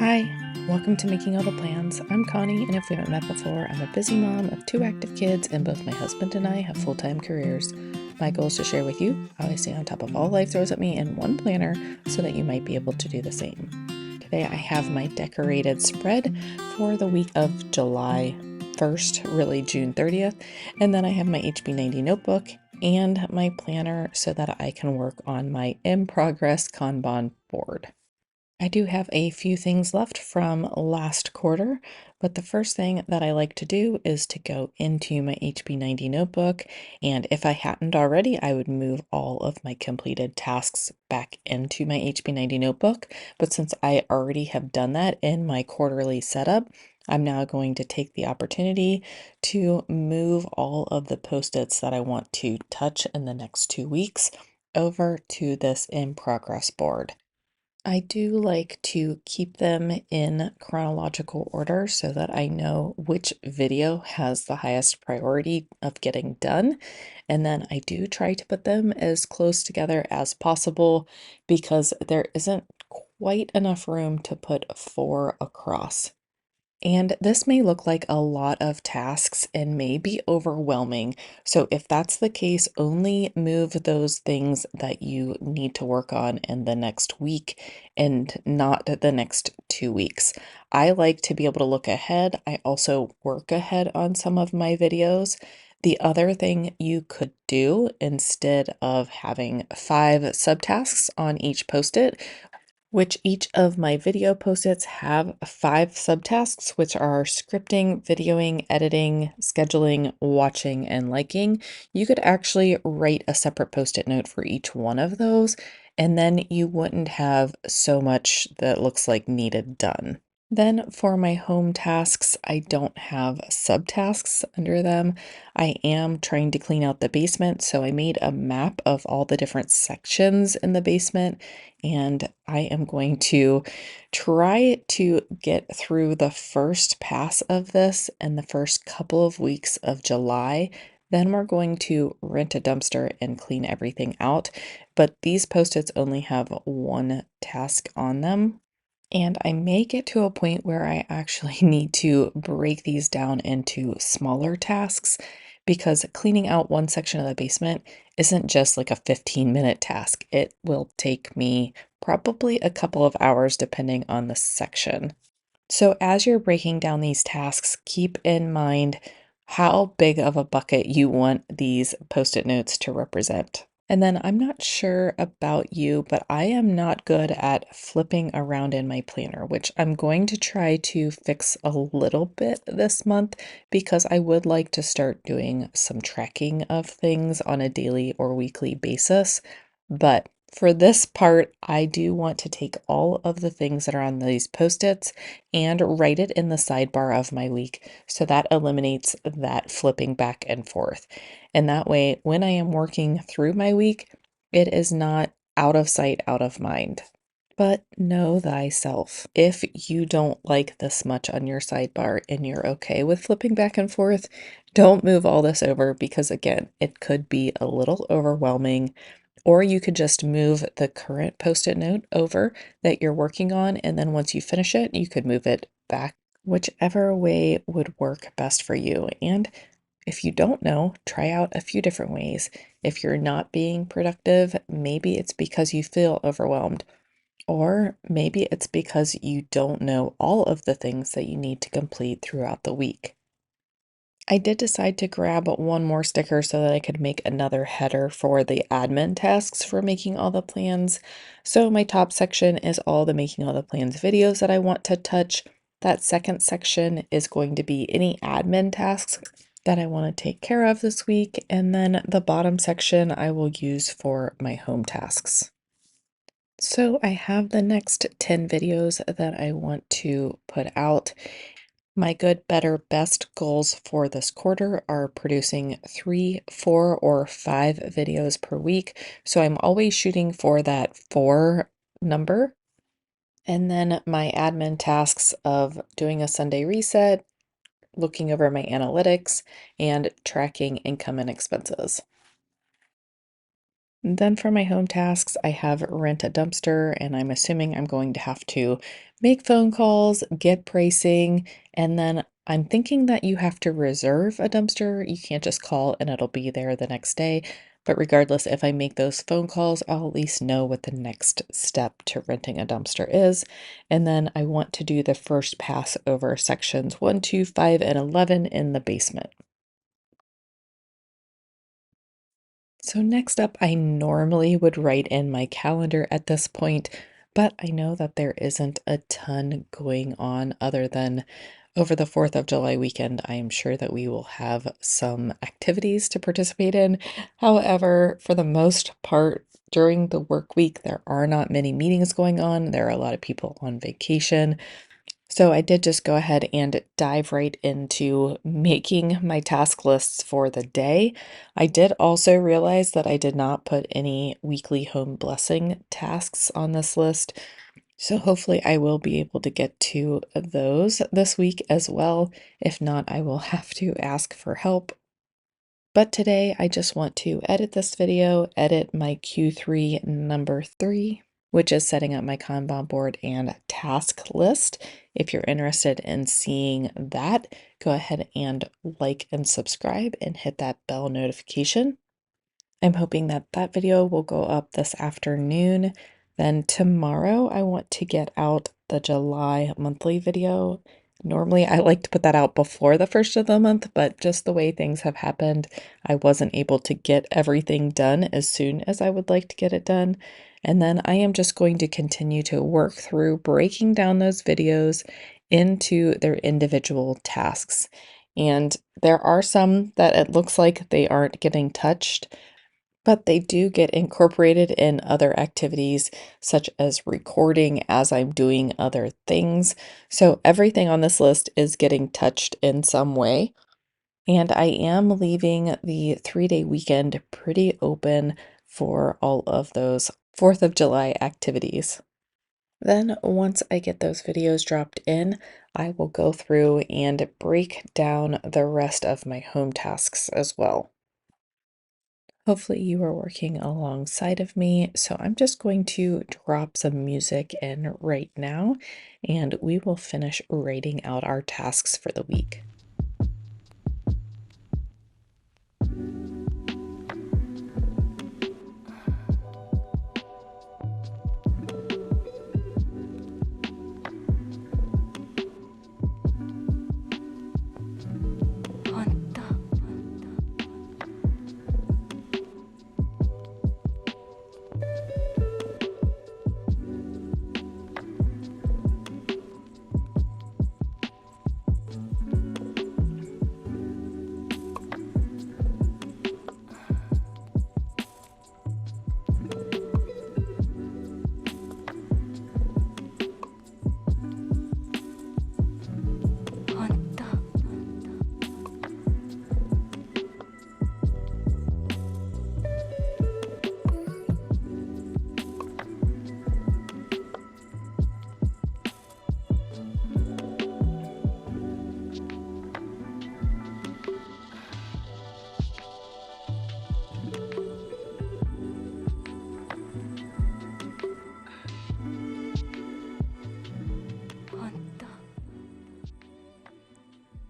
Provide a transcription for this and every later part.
Hi, welcome to Making All the Plans. I'm Connie, and if we haven't met before, I'm a busy mom of two active kids, and both my husband and I have full-time careers. My goal is to share with you how I stay on top of all life throws at me in one planner so that you might be able to do the same. Today I have my decorated spread for the week of July 1st, really June 30th, and then I have my HB90 notebook and my planner so that I can work on my in progress Kanban board. I do have a few things left from last quarter, but the first thing that I like to do is to go into my HB90 notebook, and if I hadn't already, I would move all of my completed tasks back into my HB90 notebook, but since I already have done that in my quarterly setup, I'm now going to take the opportunity to move all of the post-its that I want to touch in the next 2 weeks over to this in progress board. I do like to keep them in chronological order so that I know which video has the highest priority of getting done. And then I do try to put them as close together as possible because there isn't quite enough room to put four across. And this may look like a lot of tasks and may be overwhelming. So if that's the case, only move those things that you need to work on in the next week and not the next 2 weeks. I like to be able to look ahead. I also work ahead on some of my videos. The other thing you could do instead of having 5 subtasks on each post-it, which each of my video post-its have 5 subtasks, which are scripting, videoing, editing, scheduling, watching, and liking. You could actually write a separate post-it note for each one of those, and then you wouldn't have so much that looks like needed done. Then for my home tasks, I don't have subtasks under them. I am trying to clean out the basement, so I made a map of all the different sections in the basement, and I am going to try to get through the first pass of this in the first couple of weeks of July. Then we're going to rent a dumpster and clean everything out, but these post-its only have one task on them. And I may get to a point where I actually need to break these down into smaller tasks because cleaning out one section of the basement isn't just like a 15-minute task. It will take me probably a couple of hours depending on the section. So as you're breaking down these tasks, keep in mind how big of a bucket you want these post-it notes to represent. And then I'm not sure about you, but I am not good at flipping around in my planner, which I'm going to try to fix a little bit this month because I would like to start doing some tracking of things on a daily or weekly basis. But for this part, I do want to take all of the things that are on these post-its and write it in the sidebar of my week. So that eliminates that flipping back and forth. And that way, when I am working through my week, it is not out of sight, out of mind. But know thyself. If you don't like this much on your sidebar and you're okay with flipping back and forth, don't move all this over because, again, it could be a little overwhelming. Or you could just move the current post-it note over that you're working on, and then once you finish it, you could move it back, whichever way would work best for you. And if you don't know, try out a few different ways. If you're not being productive, maybe it's because you feel overwhelmed, or maybe it's because you don't know all of the things that you need to complete throughout the week. I did decide to grab one more sticker so that I could make another header for the admin tasks for making all the plans. So my top section is all the making all the plans videos that I want to touch. That second section is going to be any admin tasks that I want to take care of this week. And then the bottom section I will use for my home tasks. So I have the next 10 videos that I want to put out. My good, better, best goals for this quarter are producing 3, 4, or 5 videos per week. So I'm always shooting for that 4 number. And then my admin tasks of doing a Sunday reset, looking over my analytics, and tracking income and expenses. Then for my home tasks, I have rent a dumpster, and I'm assuming I'm going to have to make phone calls, get pricing, and then I'm thinking that you have to reserve a dumpster. You can't just call and it'll be there the next day. But regardless, if I make those phone calls, I'll at least know what the next step to renting a dumpster is. And then I want to do the first pass over sections 1, 2, 5, and 11 in the basement. So next up, I normally would write in my calendar at this point, but I know that there isn't a ton going on other than over the 4th of July weekend. I am sure that we will have some activities to participate in. However, for the most part, during the work week, there are not many meetings going on. There are a lot of people on vacation. So I did just go ahead and dive right into making my task lists for the day. I did also realize that I did not put any weekly home blessing tasks on this list. So hopefully I will be able to get to those this week as well. If not, I will have to ask for help. But today I just want to edit this video, edit my Q3 number 3, which is setting up my Kanban board and task list. If you're interested in seeing that, go ahead and like and subscribe and hit that bell notification. I'm hoping that that video will go up this afternoon. Then tomorrow, I want to get out the July monthly video. Normally, I like to put that out before the first of the month, but just the way things have happened, I wasn't able to get everything done as soon as I would like to get it done. And then I am just going to continue to work through breaking down those videos into their individual tasks. And there are some that it looks like they aren't getting touched, but they do get incorporated in other activities, such as recording as I'm doing other things. So everything on this list is getting touched in some way. And I am leaving the 3-day weekend pretty open for all of those 4th of July activities. Then, once I get those videos dropped in, I will go through and break down the rest of my home tasks as well. Hopefully you are working alongside of me. So I'm just going to drop some music in right now, and we will finish writing out our tasks for the week.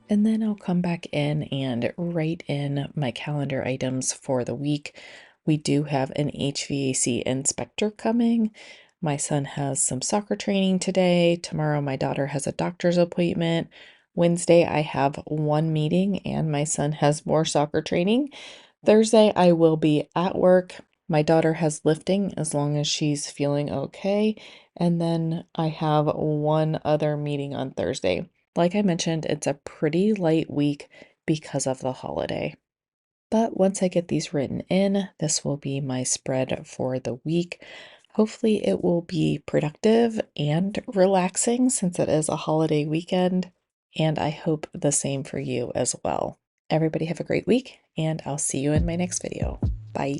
And then I'll come back in and write in my calendar items for the week. We do have an HVAC inspector coming. My son has some soccer training today. Tomorrow, my daughter has a doctor's appointment. Wednesday, I have one meeting, and my son has more soccer training. Thursday, I will be at work. My daughter has lifting as long as she's feeling okay. And then I have one other meeting on Thursday. Like I mentioned, it's a pretty light week because of the holiday. But once I get these written in, this will be my spread for the week. Hopefully, it will be productive and relaxing since it is a holiday weekend. And I hope the same for you as well. Everybody have a great week, and I'll see you in my next video. Bye.